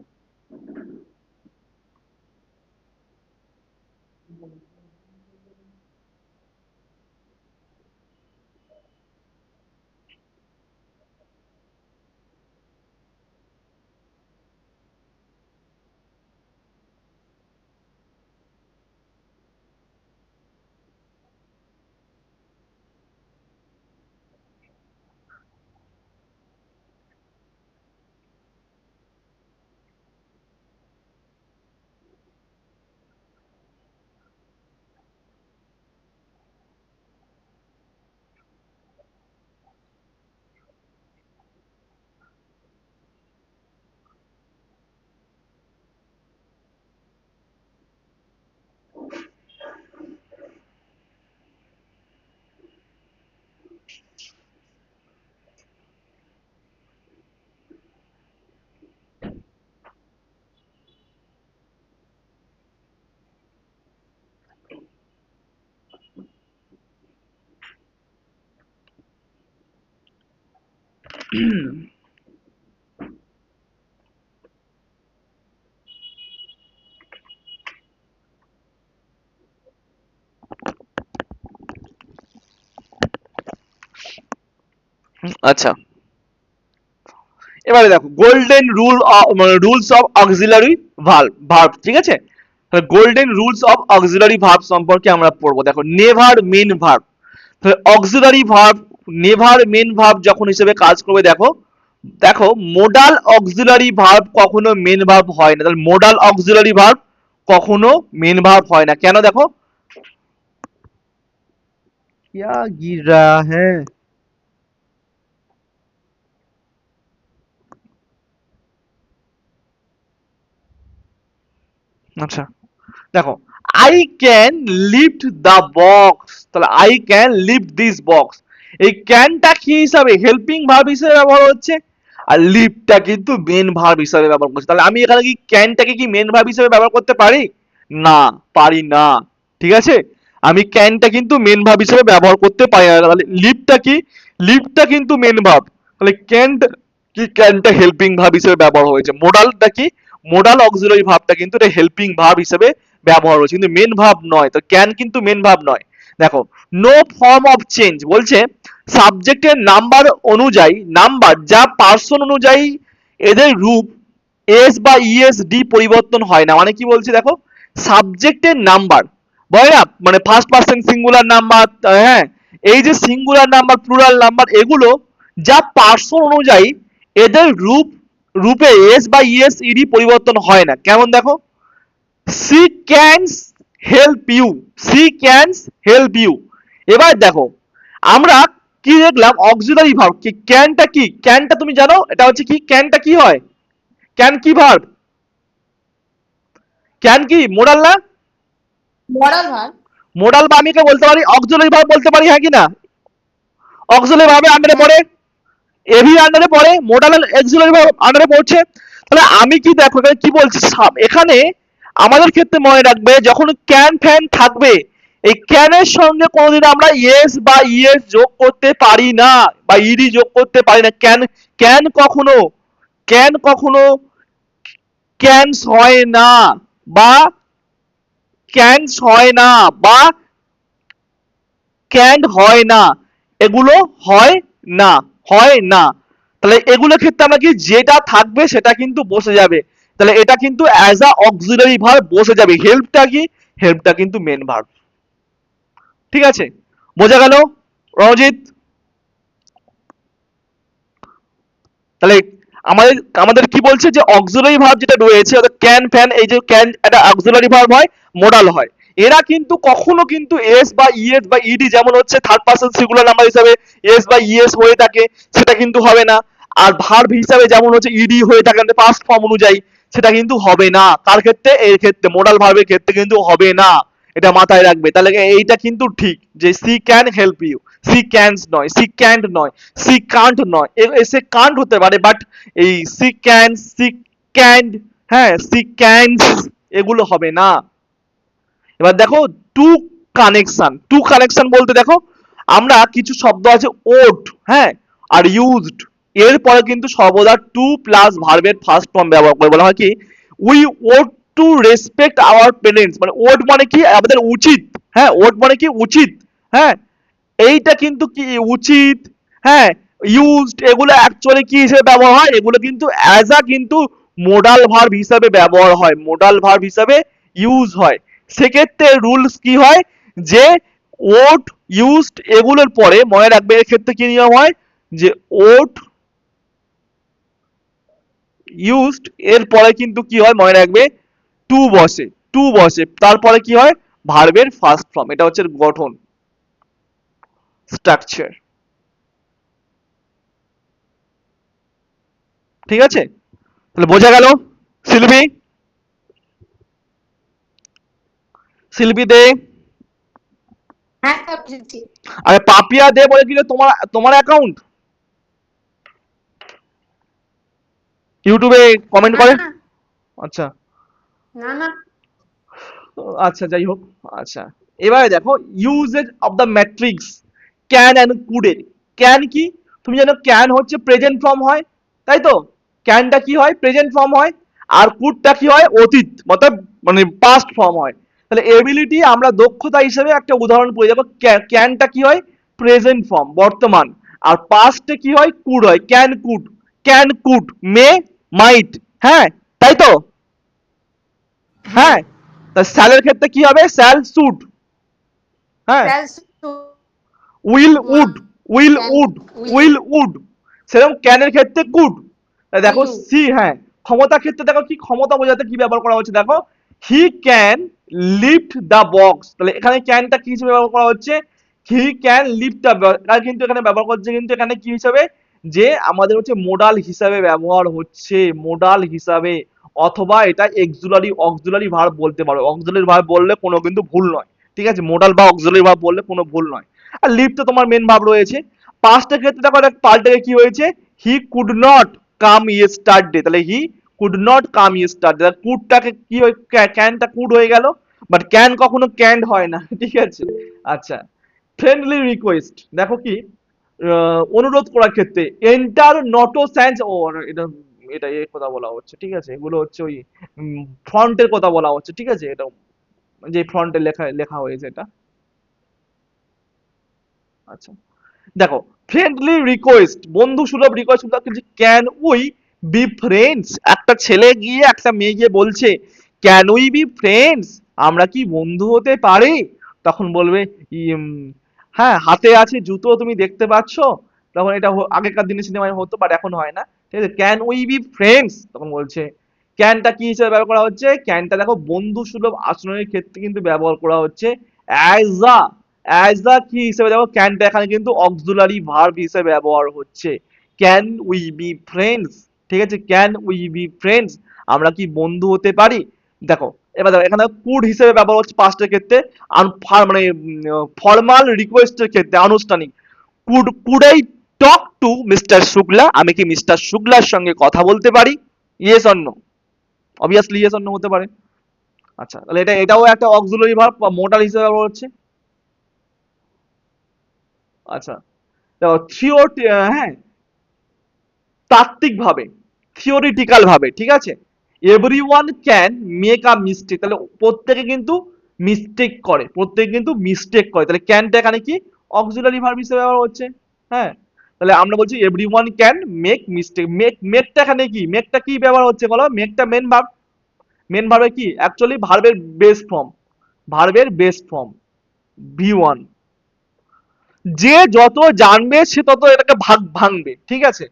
আচ্ছা, এবারে দেখো গোল্ডেন রুল, মানে রুলস অফ অক্সিলারি ভার্ব, ঠিক আছে। Golden rules of auxiliary verb সম্পর্কে আমরা পড়বো। দেখো, never main verb, auxiliary verb never main verb যখন হিসেবে কাজ করবে, দেখো দেখো মোডাল অক্সিলারি ভার্ব কখনো মেন ভার্ব হয় না। তাহলে মোডাল অক্সিলারি ভার্ব কখনো মেন ভার্ব হয় না, কেন দেখো। क्या गिर रहा है? আচ্ছা, দেখো, I can lift the box, তাহলে I can lift this box, এই ক্যানটা কি হিসাবে, হেল্পিং ভার্ব হিসেবে ব্যবহার হচ্ছে, আর লিফটটা কিন্তু মেন ভার্ব হিসেবে ব্যবহার করছে। তাহলে আমি এখানে কি ক্যানটাকে কি মেন ভার্ব হিসেবে ব্যবহার করতে পারি? না, পারি না। ঠিক আছে, আমি ক্যানটা কিন্তু মেন ভার্ব হিসেবে ব্যবহার করতে পারি না। তাহলে লিফটটা কি, লিফটটা কিন্তু মেন ভার্ব, তাহলে ক্যানটা কি, ক্যানটা হেল্পিং ভার্ব হিসেবে ব্যবহার হয়েছে। মোডালটা কি, মোডাল অক্সিলারি ভার্বটা কিন্তু এটা হেল্পিং ভার্ব হিসেবে ব্যবহার হচ্ছে, কিন্তু মেন ভার্ব নয়। তো ক্যান কিন্তু মেন ভার্ব নয়। দেখো, নো ফর্ম অফ চেঞ্জ বলছে, সাবজেক্টের নাম্বার অনুযায়ী, নাম্বার যা পার্সন অনুযায়ী এদের রূপ এস বা ইএস ডি পরিবর্তন হয় না। মানে কি বলছে দেখো, সাবজেক্টের নাম্বার বলে না, মানে ফার্স্ট পার্সন সিঙ্গুলার নাম্বার, হ্যাঁ, এই যে সিঙ্গুলার নাম্বার প্লুরাল নাম্বার, এগুলো যা পার্সন অনুযায়ী এদের রূপে এস বা ইএস ইডি পরিবর্তন হয় না। কেমন দেখো, she cans help you, she cans help you. এবার দেখো, আমরা কি দেখলাম, অক্সিলারি ভার্ব কি, ক্যানটা কি, ক্যানটা তুমি জানো এটা হচ্ছে কি, ক্যানটা কি হয়, ক্যান কি ভার্ব, ক্যান কি মোডাল না, মরাল ভার। মোডাল বা আমি কে বলতে পারি, অক্সিলারি ভার্ব বলতে পারি, হ্যাঁ কি না, অক্সিলারি ভার্বের আন্ডারে হ্যাঁ। পড়ে, এভি আন্ডারে পড়ে, মোডাল অক্সিলারি ভার্ব আন্ডারে পড়ছে। তাহলে আমি কি দেখো এখানে কি বলছি, এখানে আমাদের ক্ষেত্রে মনে রাখবে, যখন ক্যান ফ্যান থাকবে, এই ক্যানের সঙ্গে কোনোদিন আমরা ইয়েস বা ইএস যোগ করতে পারি না, বা ইডি যোগ করতে পারি না। ক্যান, ক্যান কখনো, ক্যান কখনো ক্যানস হয় না, বা ক্যানস হয় না, বা ক্যান্ড হয় না, এগুলো হয় না, হয় না। তাহলে এগুলোর ক্ষেত্রে আমরা কি, যেটা থাকবে সেটা কিন্তু বসে যাবে, তাহলে এটা কিন্তু অ্যাজ আ অক্সিলারি ভার্ব বসে যাবে। হেল্পটা কি, হেল্পটা কিন্তু মেন ভার্ব। ঠিক আছে, বোঝা গেল রণজিৎ? তাহলে আমাদের আমাদের কি বলছে যে অক্সিলারি ভার্ব যেটা রয়েছে অর্থাৎ ক্যান ফ্যান, এই যে ক্যান একটা অক্সিলারি ভার্ব হয়, মোডাল হয়। এরা কিন্তু কখনো কিন্তু এস বা ইএস বা ইডি যেমন হচ্ছে থার্ড পারসন সিঙ্গুলার নাম্বার হিসাবে এস বা ইএস হয়ে থাকে, সেটা কিন্তু হবে না। আর ভার্ব হিসাবে যেমন হচ্ছে ইডি হয়ে থাকে পাস্ট ফর্ম অনুযায়ী, সেটা কিন্তু হবে না। কার ক্ষেত্রে? এর ক্ষেত্রে, মোডাল ভার্বের ক্ষেত্রে কিন্তু হবে না। এটা মাথায় রাখবে। তাহলে এইটা কিন্তু ঠিক যে she can help you, she cans নয়, সি ক্যান্ট নয়, সি কান্ট নয়। সে কান্ট হতে পারে, বাট এই সি ক্যান, সি ক্যান্ট, হ্যাঁ সি ক্যানস, এগুলো হবে না। এবার দেখো টু কানেকশন, টু কানেকশন বলতে দেখো আমরা কিছু শব্দ আছে ওট, হ্যাঁ আর ইউজড, এর পরে কিন্তু সর্বদা টু প্লাস ভার্বের ফার্স্ট ফর্ম ব্যবহার করে। বলা হয় কি we ought to respect our parents, মানে ওট মানে কি আমাদের উচিত, হ্যাঁ ওট মানে কি উচিত, হ্যাঁ এইটা কিন্তু কি উচিত, হ্যাঁ ইউজড, এগুলো অ্যাকচুয়ালি কি হিসেবে ব্যবহার হয়, এগুলো কিন্তু অ্যাজ আ কিন্তু মোডাল ভার্ব হিসাবে ব্যবহার হয়, মোডাল ভার্ব হিসাবে ইউজ হয়। সেক্ষেত্রে রুলস কি হয় যে ওট ইউজড এগুলোর পরে মনে রাখবে এর ক্ষেত্রে কি নিয়ম হয় যে ওট ইউজড এর পরে কিন্তু কি হয় মনে রাখবে টু বসে, টু বসে, তারপরে কি হয় ভার্বের ফার্স্ট ফর্ম। এটা হচ্ছে গঠন, স্ট্রাকচার। ঠিক আছে, তাহলে বোঝা গেল। শিল্পী, শিল্পী দে, হ্যাঁ স্যার বুঝেছি। আরে পাপিয়া দে বলে দিলে তোমার তোমার অ্যাকাউন্ট ইউটিউবে কমেন্ট না করে। না আচ্ছা, না না। আচ্ছা যাই হোক। আচ্ছা, এবারে দেখো usages of the matrix can and কুডের। ক্যান কি তুমি জানো, ক্যান হচ্ছে প্রেজেন্ট ফর্ম হয়, তাই তো, ক্যানটা কি হয় প্রেজেন্ট ফর্ম হয়, আর কুডটা কি হয় অতীত মতলব মানে পাস্ট ফর্ম হয়। তাহলে এবিলিটি আমরা দক্ষতা হিসেবে একটা উদাহরণ পড়ে যাবো। ক্যানটা কি হয় প্রেজেন্ট ফর্ম বর্তমান, আর পাস্টে কি হয় কুড হয়, ক্যান কুড মে মাইট, হ্যাঁ তাই তো, হ্যাঁ হ্যাঁ তা স্যালের ক্ষেত্রে কি হবে স্যাল শুড, হ্যাঁ sir will would, will can would, will will would, সেরকম ক্যানের ক্ষেত্রে কুড। দেখো উইল সি, হ্যাঁ ক্ষমতার ক্ষেত্রে দেখো কি ক্ষমতা বোঝাতে কি ব্যবহার করা হচ্ছে, দেখো he can lift the box, তাহলে এখানে ক্যানটা কি হিসেবে ব্যবহার করা হচ্ছে, he can lift the box, আর কিন্তু এখানে ব্যবহার করছে কিন্তু এখানে কি হিসাবে যে আমাদের হচ্ছে মোডাল হিসাবে ব্যবহার হচ্ছে, মোডাল হিসাবে। অথবা এটা এক্সুলারি অক্সিলারি ভার্ব বলতে পারো, অক্সিলারি ভার্ব বললে কোনো কিন্তু ভুল নয়। ঠিক আছে, মোডাল বা অক্সিলারি ভার্ব বললে কোনো ভুল নয়। আর লিভ তো তোমার মেন ভাব রয়েছে। পাস্টের ক্ষেত্রে দেখো পাল্টে কি হয়েছে, he could not come yesterday, তাহলে he could not come yesterday, কুডটাকে কি হয়ে ক্যানটা কুড হয়ে গেল, বাট ক্যান কখনো ক্যান্ড হয় না। ঠিক আছে, আচ্ছা ফ্রেন্ডলি রিকোয়েস্ট দেখো কি অনুরোধ করার ক্ষেত্রে এন্টার নটো স্যান্স, ও এটা এটা এর কথা বলা হচ্ছে, ঠিক আছে এগুলো হচ্ছে ওই ফ্রন্টের কথা বলা হচ্ছে, ঠিক আছে এটা যে ফ্রন্টে লেখা লেখা হয়েছে এটা। আচ্ছা দেখো ফ্রেন্ডলি রিকোয়েস্ট বন্ধু সুলভ request can we be friends, একটা ছেলে গিয়ে একটা মেয়ে গিয়ে বলছে ক্যান উই বি ফ্রেন্ডস, আমরা কি বন্ধু হতে পারি, তখন বলবে ইম, হ্যাঁ হাতে আছে জুতো তুমি দেখতে পাচ্ছ, তখন এটা আগেকার দিনে সিনেমায় হতো বাট এখন হয় না। ঠিক আছে, ক্যান উই বি ফ্রেন্ডস, তখন বলছে ক্যানটা কি হিসেবে ব্যবহার করা হচ্ছে, ক্যানটা দেখো বন্ধু সুলভ আচরণের ক্ষেত্রে কিন্তু ব্যবহার করা হচ্ছে অ্যাজ আ, অ্যাজ আ কি হিসেবে দেখো ক্যানটা এখানে কিন্তু অক্সিলারি ভার্ব হিসেবে ব্যবহার হচ্ছে, ক্যান উই বি ফ্রেন্ডস। ঠিক আছে, ক্যান উই বি ফ্রেন্ডস, আমরা কি বন্ধু হতে পারি। দেখো এবার দেখো এখানে কুড হিসেবে ব্যবহার হচ্ছে পাস্টের ক্ষেত্রে, মানে ফর্মাল রিকোয়েস্টের ক্ষেত্রে আনুষ্ঠানিক, could I talk to mister Shukla, আমি কি মিস্টার শুক্লার সঙ্গে কথা বলতে পারি, yes or no, obviously yes or no হতে পারে। আচ্ছা তাহলে এটাও একটা অক্সিলারি ভার্ব বা মোডাল হিসেবে ব্যবহার হচ্ছে। আচ্ছা দেখো হ্যাঁ তাত্ত্বিক ভাবে, থিওরিটিক্যাল ভাবে, ঠিক আছে everyone can make a mistake, তাহলে প্রত্যেকে কিন্তু মিস্টেক করে, প্রত্যেকে কিন্তু মিস্টেক করে, তাহলে ক্যানটা এখানে কি অক্সিলারি ভার্ব হিসেবে ব্যবহার হচ্ছে। হ্যাঁ তাহলে আমরা বলছি এভরিওয়ান ক্যান মেক মিস্টেক, মেকটা এখানে কি, মেকটা কি ব্যবহার হচ্ছে বলো, মেকটা মেন ভার্ব, মেন ভার্বে কি অ্যাকচুয়ালি ভার্বের বেস ফর্ম, ভার্বের বেস ফর্ম ভি1, যে যত জানবে সে তত এটাকে ভাগ ভাঙবে। ঠিক আছে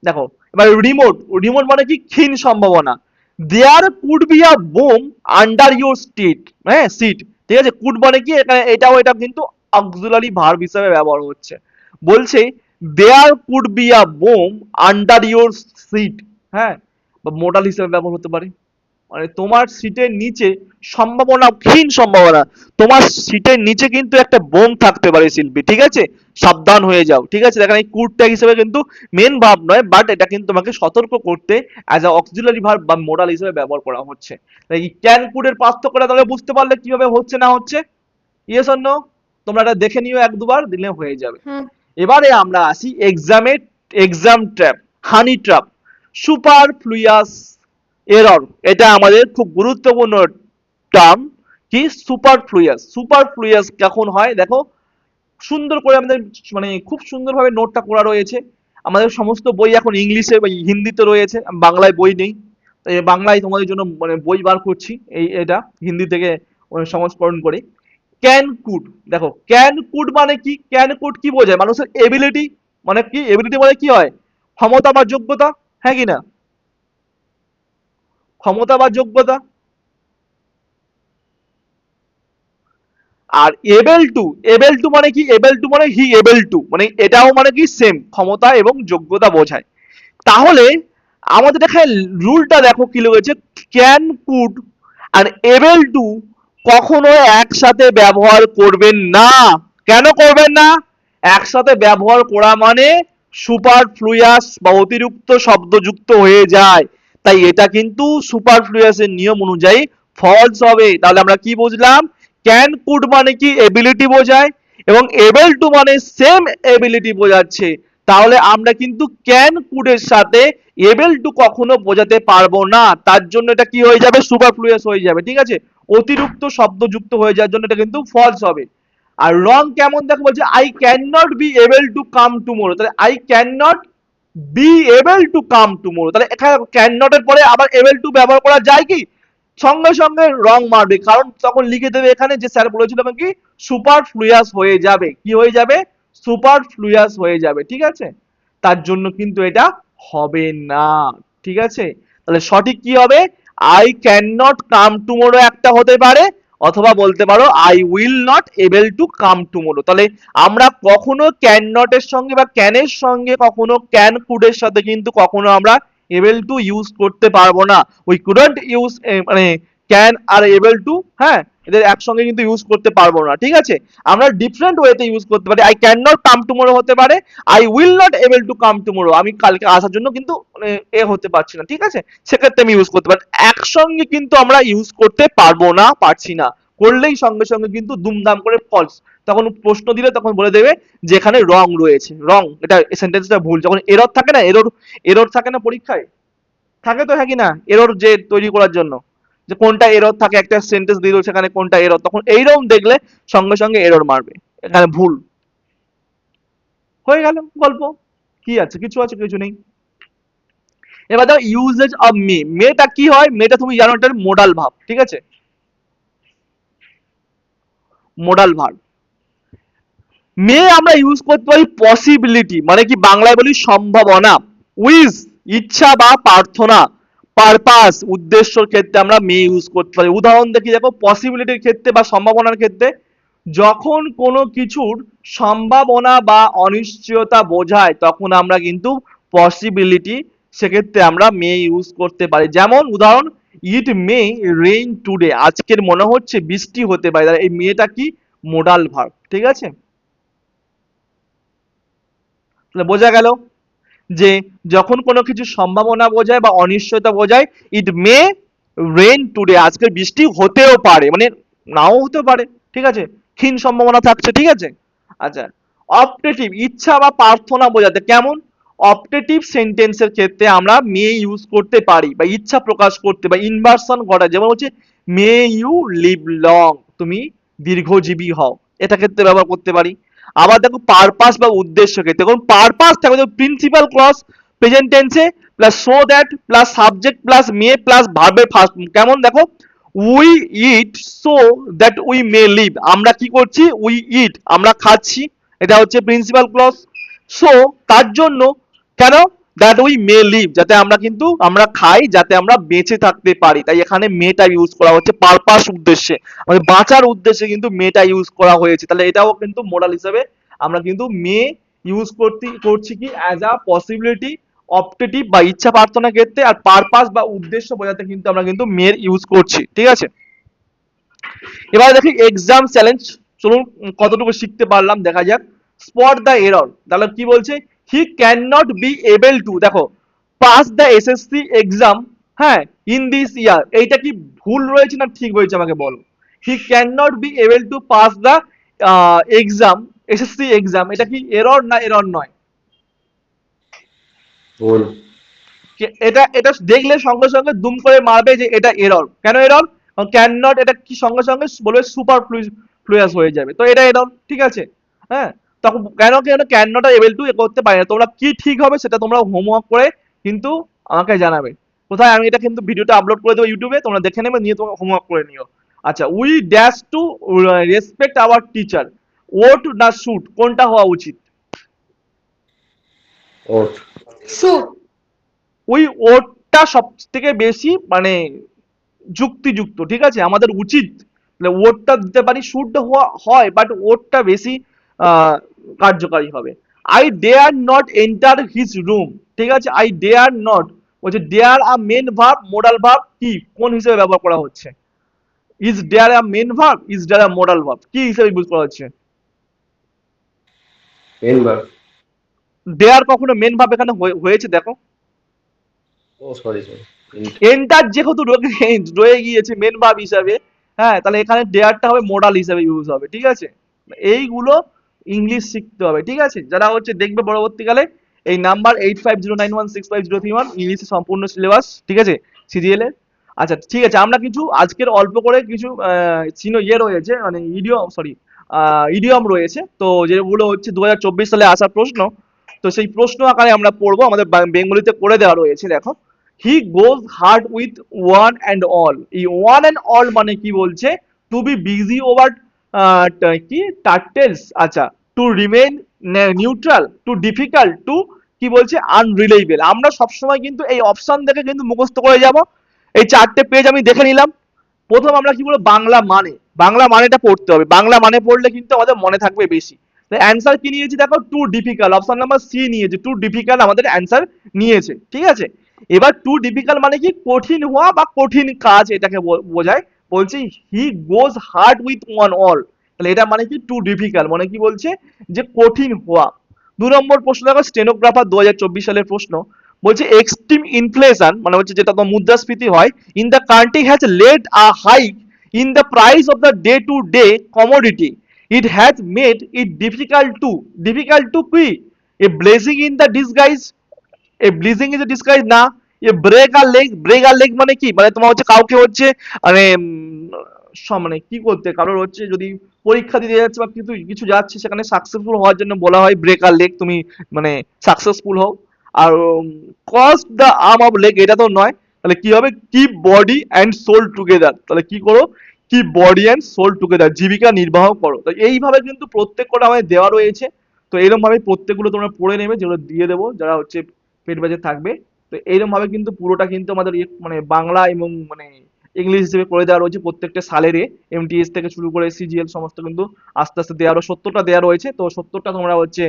দেখো এবার রিমোট, রিমোট মানে কি ক্ষীণ সম্ভাবনা। There could be a bomb under your seat, হ্যাঁ সিট, ঠিক আছে। কুড মানে কি এখানে এটাও এটা কিন্তু অক্সিলারি ভার্ব হিসেবে ব্যবহার হচ্ছে। বলছে there could be a bomb under your seat, হ্যাঁ, বা মোডাল হিসেবে ব্যবহার হতে পারে। মানে তোমার সিটের নিচে সম্ভাবনা, ক্ষীণ সম্ভাবনা, তোমার সিটের নিচে কিন্তু একটা বোম থাকতে পারে শিল্পী, ঠিক আছে, সাবধান হয়ে যাও, ঠিক আছে। দেখেন এই কুড ট্যাগ হিসেবে কিন্তু মেন ভার্ব নয়, বাট এটা কিন্তু তোমাকে সতর্ক করতে অ্যাজ আ অক্সিলারি ভার্ব বা মোডাল হিসেবে ব্যবহার করা হচ্ছে। তাই এই ক্যান কুডের পার্থক্যটা তাহলে বুঝতে পারলে কিভাবে হচ্ছে না হচ্ছে। Yes or no? তোমরা এটা দেখে নিও এক দুবার, দিলে হয়ে যাবে। হুম। এবারে আমরা আসি এক্সামে, exam trap, honey trap, superfluous error. এটা আমাদের খুব গুরুত্বপূর্ণ টার্ম। কি সুপারফ্লুয়াস? সুপারফ্লুয়াস কখন হয় দেখো, সুন্দর করে আমাদের মানে খুব সুন্দরভাবে নোটটা করা রয়েছে। আমাদের সমস্ত বই এখন ইংলিশে বা হিন্দিতে রয়েছে, বাংলায় বই নেই। তাই বাংলায় তোমাদের জন্য মানে বই বার করছি, এটা হিন্দি থেকে সংস্করণ করে। ক্যান কুড, দেখো ক্যান কুড মানে কি, ক্যান কুড কি বোঝায়? মানুষের এবিলিটি, মানে কি এবিলিটি মানে কি হয়? ক্ষমতা বা যোগ্যতা, হ্যাঁ কি না? ক্ষমতা বা যোগ্যতা। আর এবেল টু, এবেল টু মানে কি? এবেল টু মানে হি এবেল টু, মানে এটাও মানে কি সেম, ক্ষমতা এবং যোগ্যতা বোঝায়। তাহলে আমাদের এখানে রুলটা দেখো কি রয়েছে, ক্যান কুড আর এবেল টু কখনো একসাথে ব্যবহার করবেন না। কেন করবেন না? একসাথে ব্যবহার করা মানে সুপারফ্লুয়াস বা অতিরিক্ত শব্দযুক্ত হয়ে যায়। তাই এটা কিন্তু সুপারফ্লুয়াসের নিয়ম অনুযায়ী ফলস হবে। তাহলে আমরা কি বুঝলাম? ক্যান কুড মানে কি এবিলিটি বোঝায়, এবং এবেল টু মানে সেম এবিলিটি বোঝাচ্ছে। তাহলে আমরা কিন্তু ক্যান কুডের সাথে এবেল টু কখনো বোঝাতে পারবো না, তার জন্য এটা কি হয়ে যাবে? সুপারফ্লুয়াস হয়ে যাবে, ঠিক আছে, অতিরিক্ত শব্দযুক্ত হয়ে যাওয়ার জন্য এটা কিন্তু ফলস হবে। আর রং কেমন দেখো, বলছে I can not be able to come tomorrow, তাহলে I can not be able to come tomorrow, তাহলে এখানে ক্যান নট এর পরে আবার এবল টু ব্যবহার করা যায় কি? সঙ্গে সঙ্গে রং মারবে, কারণ তখন লিখে দেবে এখানে যে স্যার বলেছিল কি সুপারফ্লুয়াস হয়ে যাবে, কি হয়ে যাবে? সুপারফ্লুয়াস হয়ে যাবে, ঠিক আছে। তার জন্য কিন্তু এটা হবে না, ঠিক আছে। তাহলে সঠিক কি হবে? I can not come tomorrow একটা হতে পারে, অথবা বলতে পারো I will not able to come tomorrow. তাহলে আমরা কখনো ক্যান নট এর সঙ্গে বা ক্যানের সঙ্গে কখনো ক্যান কুডের সাথে কিন্তু কখনো আমরা এবল টু ইউজ করতে পারবো না। উই কুডন্ট ইউজ, মানে ক্যান আর এবল টু, হ্যাঁ, এদের একসঙ্গে কিন্তু ইউজ করতে পারবো না, ঠিক আছে। আমরা ডিফারেন্ট ওয়েতে ইউজ করতে পারি। I can not come tomorrow হতে পারে, I will not able to come tomorrow, আমি কালকে আসার জন্য কিন্তু মানে হতে পারছি না, ঠিক আছে, সেক্ষেত্রে আমি ইউজ করতে পারি। একসঙ্গে কিন্তু আমরা ইউজ করতে পারবো না, পারছি না। করলেই সঙ্গে সঙ্গে কিন্তু দুমদাম করে ফলস। তখন প্রশ্ন দিলে তখন বলে দেবে যে এখানে রং রয়েছে, রং, এটা সেন্টেন্সটা ভুল। যখন এরর থাকে না, এরর, এরর থাকে না পরীক্ষায়, থাকে তো, হ্যাঁ কি না, এরর যে তৈরি করার জন্য, যে কোনটা এরর থাকে, একটা সেন্টেন্স দিয়ে দিল সেখানে কোনটা এরর, তখন এইরকম দেখলে সঙ্গে সঙ্গে এরর মারবে, এখানে ভুল। হয়ে গেল গল্প। কি আছে? কিছু আছে? কিছু নেই। এবার দেখো ইউজেজ অফ মে, মেটা কি হয়? মেটা তুমি জানো এটা মোডাল ভাব, ঠিক আছে, মোডাল ভার্ব। মে আমরা ইউজ করতে পারি পসিবিলিটি, মানে কি বাংলায় বলি সম্ভাবনা, উইজ ইচ্ছা বা প্রার্থনা, পারপাস উদ্দেশ্যর ক্ষেত্রে আমরা মে ইউজ করতে পারি। উদাহরণ দেখি দেখো, পসিবিলিটির ক্ষেত্রে বা সম্ভাবনার ক্ষেত্রে, যখন কোনো কিছুর সম্ভাবনা বা অনিশ্চয়তা বোঝায় তখন আমরা কিন্তু পসিবিলিটি, সেক্ষেত্রে আমরা মে ইউজ করতে পারি। যেমন উদাহরণ, ইট মে রেইন টুডে, আজকের মনে হচ্ছে বৃষ্টি হতে পারে। এই মেটা কি? মোডাল ভার্ব, ঠিক আছে। তাহলে বোঝা গেল যে যখন কোনো কিছু সম্ভাবনা বোঝায় বা অনিশ্চয়তা বোঝায়, ইট মে রেইন টুডে, আজকে বৃষ্টি হতেও পারে, মানে নাও হতে পারে, ঠিক আছে, ক্ষীণ সম্ভাবনা থাকছে, ঠিক আছে। আচ্ছা, অপটেটিভ ইচ্ছা বা প্রার্থনা বোঝাতে কেমন? অপটেটিভ সেন্টেন্সের ক্ষেত্রে আমরা মে ইউজ করতে পারি, বা ইচ্ছা প্রকাশ করতে বা ইনভার্সন ঘটা, যেমন হচ্ছে মে ইউ লিভ লং, তুমি দীর্ঘজীবী হও, এটা ক্ষেত্রে ব্যবহার করতে পারি। আবার দেখো পারপাস বা উদ্দেশ্য ক্ষেত্রে, দেখুন পারপাস থাকবে প্রিন্সিপাল ক্লজ প্রেজেন্ট টেন্সে plus so that plus subject plus may plus ভার্বের ফার্স্ট, কেমন দেখো, we eat so that we may live, আমরা কি করছি? উই ইট, আমরা খাচ্ছি, এটা হচ্ছে প্রিন্সিপাল ক্লজ। সো তার জন্য, কেন? দ্যাট উই মে লিভ, যাতে আমরা কিন্তু আমরা খাই, যাতে আমরা বেঁচে থাকতে পারি, তাই এখানে মেটা ইউজ করা হচ্ছে পারপাস উদ্দেশ্যে, মানে বাঁচার উদ্দেশ্যে কিন্তু মেটা ইউজ করা হয়েছে। তাহলে এটাও কিন্তু মোরাল হিসেবে আমরা কিন্তু মে ইউজ করছি কি অ্যাজ আ পসিবিলিটি, অপটেটিভ বা ইচ্ছা প্রার্থনার ক্ষেত্রে, আর পারপাস বা উদ্দেশ্য বোঝাতে কিন্তু আমরা কিন্তু মের ইউজ করছি, ঠিক আছে। এবারে দেখি এক্সাম চ্যালেঞ্জ, চলুন কতটুকু শিখতে পারলাম দেখা যাক। স্পট দ্য এরর, তাহলে কি বলছে, he can not be able to, দেখো, পাস দ্য এসএসসি এক্সাম, হ্যাঁ, ইন দিস ইয়ার, এইটা কি ভুল রয়েছে না ঠিক রয়েছে আমাকে বলো। He can not be able to pass the exam, SSC exam, এটা কি এরর না এরর নয়? ভুল। এটা এটা দেখলে সঙ্গে সঙ্গে দুম করে মারবে যে এটা এরর। কেন এরর? ক্যান নট, এটা কি সঙ্গে সঙ্গে বলবে সুপার ফ্লুয়াস হয়ে যাবে, তো এটা এরর, ঠিক আছে। হ্যাঁ, তখন কেন কেন ক্যান নট আর এবেল টু করতে পারি না, তোমরা কি ঠিক হবে সেটা তোমরা হোমওয়ার্ক করে কিন্তু আমাকে জানাবে। কোথায়, আমি এটা কিন্তু ভিডিওটা আপলোড করে দেবো ইউটিউবে, তোমরা দেখে নেবে, নিয়ে তোমরা হোমওয়ার্ক করে নিও। আচ্ছা, we dash to respect our teacher, ought না শুট, কোনটা হওয়া উচিত? ওট। শুট। ওই ওটটা সব থেকে বেশি মানে যুক্তিযুক্ত, ঠিক আছে, আমাদের উচিত ওটটা দিতে পারি, শুড হওয়া হয়, বাট ওটটা বেশি আহ, কার্যকারী হবে। I dare not enter his room, ঠিক আছে, আই ডেয়ার নট বলছে, dare a main verb, modal verb কি কোন হিসেবে ব্যবহার করা হচ্ছে? Is dare a main verb, is dare a modal verb, কি হিসেবে ইউজ করা হচ্ছে? Main verb. ডেয়ার কখনো মেন ভার্ব এখানে হয়েছে দেখো? ও সরি সরি। এন্টার যেহেতু রয়ে গিয়েছে মেন ভার্ব হিসাবে, হ্যাঁ, তাহলে এখানে ডেয়ারটা হবে মোডাল হিসাবে ইউজ হবে, ঠিক আছে। এইগুলো ইংলিশ শিখতে হবে, ঠিক আছে। যারা হচ্ছে দেখবে পরবর্তীকালে এই নাম্বার 8509165031 ইংলিশে সম্পূর্ণ সিলেবাস, ঠিক আছে, সিরিয়ালে। আচ্ছা ঠিক আছে, আমরা কিছু আজকের অল্প করে কিছু রয়েছে, মানে ইডিয়ম রয়েছে, তো যেগুলো হচ্ছে 2024 সালে আসা প্রশ্ন, তো সেই প্রশ্ন আকারে আমরা পড়বো, আমাদের বেঙ্গলিতে করে দেওয়া রয়েছে, দেখো। He goes hard with one and all, এই ওয়ান অ্যান্ড অল মানে কি বলছে, টু বি বিজি ওভার কি টার্টেলস, আচ্ছা, to remain neutral, to difficult, to কি বলছে আনরিলেবল। আমরা সবসময় কিন্তু এই অপশন দেখে কিন্তু মুখস্থ করে যাব। এই চারটে পেজ আমি দেখে নিলাম। প্রথম আমরা কি বলবো, বাংলা মানে, বাংলা মানেটা পড়তে হবে, বাংলা মানে পড়লে কিন্তু আমাদের মনে থাকবে বেশি। অ্যান্সার কি নিয়েছি দেখো, to difficult, option number C নিয়েছে, টু ডিফিকাল্ট আমাদের অ্যান্সার নিয়েছে, ঠিক আছে। এবার টু ডিফিকাল্ট মানে কি, কঠিন হওয়া বা কঠিন কাজ, এটাকে বোঝায়। বলছে হি goes hard with one all, তাহলে এটা মানে কি টু ডিফিকাল্ট মানে কি বলছে, যে কঠিন হওয়া। 2 নম্বর প্রশ্ন দেখো, স্টেনোগ্রাফার 2024 সালের প্রশ্ন, বলছে এক্সট্রিম ইনফ্লেশন মানে হচ্ছে যেটা তোমার মুদ্রাস্ফীতি হয়, in the country has led a hike in the price of the day to day commodity, it has made it difficult to কি, a blessing in the disguise, a blessing is a disguise না, a break R leg মানে কি, মানে তোমার হচ্ছে কাউকে হচ্ছে মানে মানে কি করতে, কারোর হচ্ছে যদি পরীক্ষা দিতে যাচ্ছে বা কিছু কিছু যাচ্ছে, সেখানে সাকসেসফুল হওয়ার জন্য বলা হয় ব্রেক আর লেগ, তুমি মানে সাকসেসফুল হও। আর cause the arm of leg, এটা তো নয়, তাহলে কি হবে, keep body and soul together, তাহলে কি করো, keep body and soul together, জীবিকা নির্বাহ করো। তো এইভাবে কিন্তু প্রত্যেক কটা আমাদের দেওয়া রয়েছে, তো এরকম ভাবে প্রত্যেকগুলো তোমরা পড়ে নেবে, যেগুলো দিয়ে দেবো যারা হচ্ছে পেট বাজে থাকবে। তো এইরকম ভাবে কিন্তু পুরোটা কিন্তু আমাদের মানে বাংলা এবং মানে ইংলিশ হিসেবে করে দেওয়া রয়েছে প্রত্যেকটা সালের, এমটিএস থেকে শুরু করে সিজিএল সমস্ত কিন্তু আস্তে আস্তে দেওয়া, 70টা দেওয়া রয়েছে, তো 70টা তোমরা হচ্ছে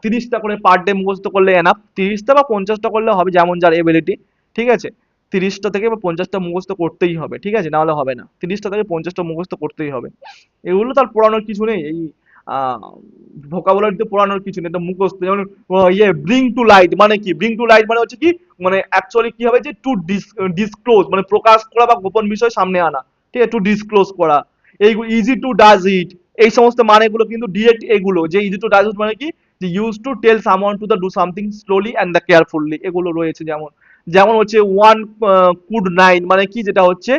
30টা করে পার ডে মুখস্থ করলে এনাফ, 30টা বা 50টা করলে হবে, যেমন যার এবিলিটি, ঠিক আছে। 30টা থেকে বা 50টা মুখস্থ করতেই হবে, ঠিক আছে, নাহলে হবে না, 30টা থেকে 50টা মুখস্থ করতেই হবে। এগুলো তার পড়ানোর কিছু নেই, এই ভোকাবুলারিতে পড়ানোর কিছু নেই, এটা মুখস্থ। যেমন ব্রিং টু লাইট মানে কি, ব্রিং টু লাইট মানে হচ্ছে কি, মানে অ্যাকচুয়ালি কি হবে যে টু ডিসক্লোজ মানে প্রকাশ করা বা গোপন বিষয় সামনে আনা, ঠিক আছে, টু ডিসক্লোজ করা। এই ইজি টু ডাজ ইট, এই সমস্ত মানেগুলো কিন্তু ডিরেক্ট এগুলো, যে ইজি টু ডাজ ইট মানে কি, যে use to tell someone to the do something slowly and the carefully, এগুলো রয়েছে। যেমন যেমন হচ্ছে ওয়ান কুড নাইন মানে কি, যেটা হচ্ছে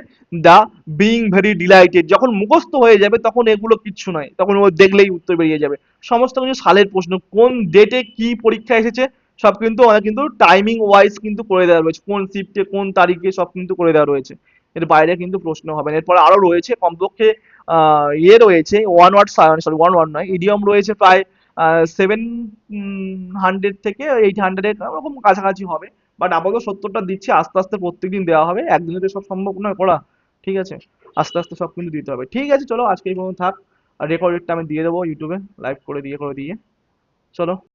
দা বিং ভেরি ডিলাইটেড, যখন মুখস্থ হয়ে যাবে তখন এগুলো কিচ্ছু নয়, তখন ও দেখলেই উত্তর বেরিয়ে যাবে। সমস্ত কিছু সালের প্রশ্ন, কোন ডেটে কি পরীক্ষা এসেছে সব কিন্তু কিন্তু টাইমিং ওয়াইজ কিন্তু করে দেওয়া রয়েছে, কোন শিফটে কোন তারিখে সব কিন্তু করে দেওয়া রয়েছে, এর বাইরে কিন্তু প্রশ্ন হবে না। এরপর আরো রয়েছে কমপক্ষে রয়েছে one word, sorry one word নয়, ইডিয়ম রয়েছে প্রায় 700 থেকে 800 ওরকম কাছাকাছি হবে। বাট আপাতত 70টা দিচ্ছি, আস্তে আস্তে প্রত্যেকদিন দেওয়া হবে, একদিনে তো সব সম্ভব নয় করা। ঠিক আছে, আস্তে আস্তে সব কিন্তু দিতে হবে। ঠিক আছে, চলো আজকে এই পর্যন্ত থাক। আর রেকর্ডেডটা আমি দিয়ে দেবো ইউটিউবে লাইভ করে দিয়ে চলো।